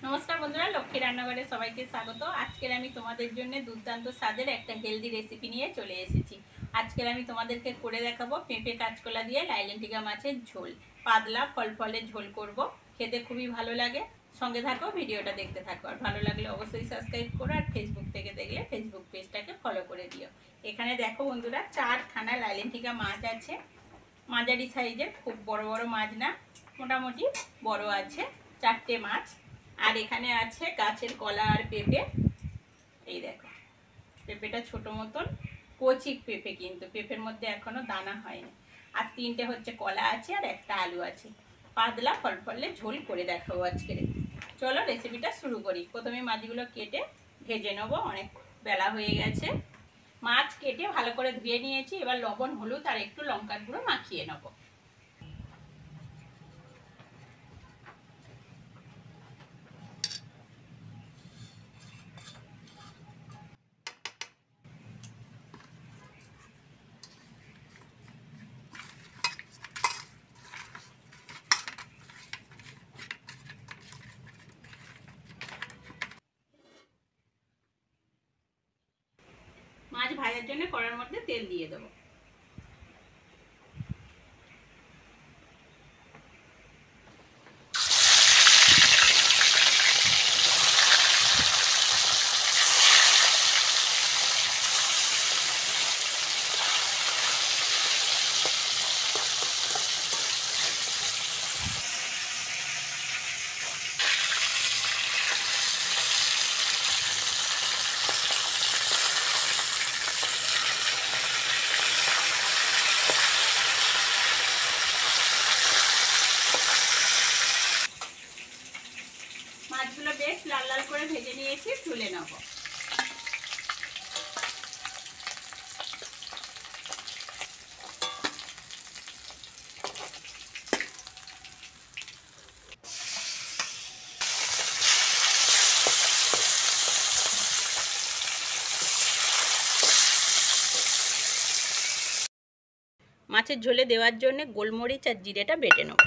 নমস্কার বন্ধুরা, লক্ষ্মী রান্নাঘরে সবাইকে স্বাগত। আজকের আমি তোমাদের জন্য দুর্দান্ত স্বাদের একটা হেলদি রেসিপি নিয়ে চলে এসেছি। আজকের আমি তোমাদেরকে করে দেখাবো পেঁপে কাঁচকলা দিয়ে লাইলেন্টিকা মাছের ঝোল। পাতলা ফলফলে ঝোল করব, খেতে খুবই ভালো লাগে। সঙ্গে থাকো, ভিডিওটা দেখতে থাকো। আর ভালো লাগলে অবশ্যই সাবস্ক্রাইব করো, আর ফেসবুক থেকে দেখলে ফেসবুক পেজটাকে ফলো করে দিও। এখানে দেখো বন্ধুরা, 4খানা লাইলেন্টিকা মাছ আছে। মাঝারি সাইজের, খুব বড় বড় মাছ না, মোটামুটি বড় আছে 4টে মাছ। আর এখানে আছে গাছের কলা আর পেঁপে। এই দেখো, পেঁপেটা ছোট মতন কচি পেঁপে, কিন্তু পেঁপের মধ্যে এখনো দানা হয়নি। আর 3টে হচ্ছে কলা আছে, আর একটা আলু আছে। পাতলা ফলফলে ঝোল করে দেখাবো আজকে। চলো রেসিপিটা শুরু করি। প্রথমে মাছগুলো কেটে ভেজে নেবো, অনেক বেলা হয়ে গেছে। মাছ কেটে ভালো করে ধুয়ে নিয়েছি। এবার লবণ, হলুদ আর একটু লঙ্কার গুঁড়ো মাখিয়ে নেবো। মাছ ভাজার জন্য কড়ার মধ্যে তেল দিয়ে দেবো। মাছগুলো বেশ লাল লাল করে ভেজে নিয়েছি, তুলে নেব। মাছের ঝোলে দেওয়ার জন্য গোলমরিচ আর জিরেটা বেটে নেব।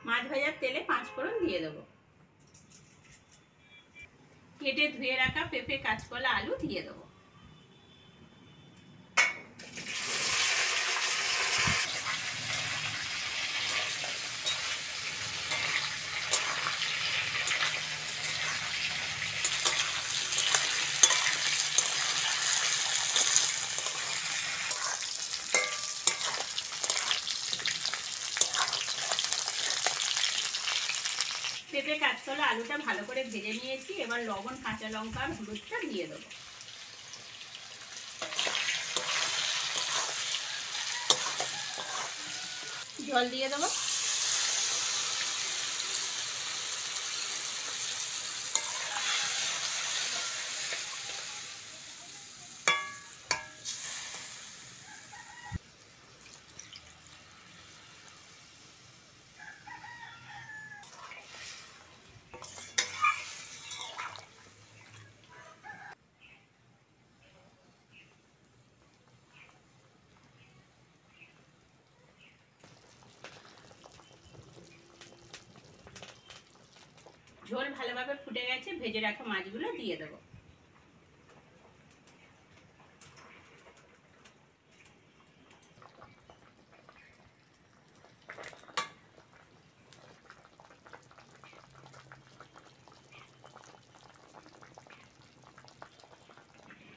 মাছ ভাজার তেলে 5 ফোড়ন দিয়ে দেবো। কেটে ধুয়ে রাখা পেঁপে, কাঁচকলা, আলু দিয়ে দেবো। পেঁপে, কাঁচকলা, আলুটা ভালো করে ভেজে নিয়েছি। এবার লবণ, কাঁচা লঙ্কা আর হলুদটা দিয়ে দেবো। জল দিয়ে দেবো। ঝোল ভালোভাবে ফুটে গেছে, ভেজে রাখা মাছগুলো দিয়ে দেবো।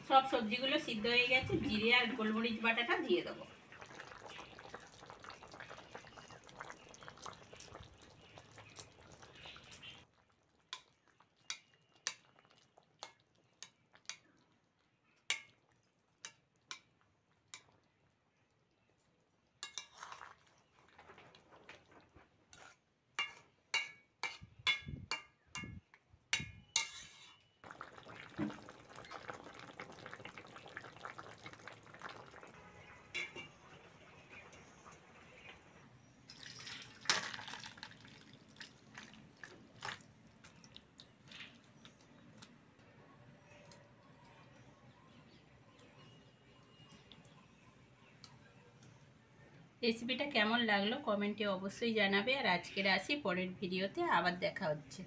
সব সবজিগুলো সিদ্ধ হয়ে গেছে, জিরে আর গোলমরিচ বাটাটা দিয়ে দেবো। রেসিপিটা কেমন লাগলো কমেন্টে অবশ্যই জানাবে। আর আজকের আসি, পরের ভিডিওতে আবার দেখা হচ্ছে।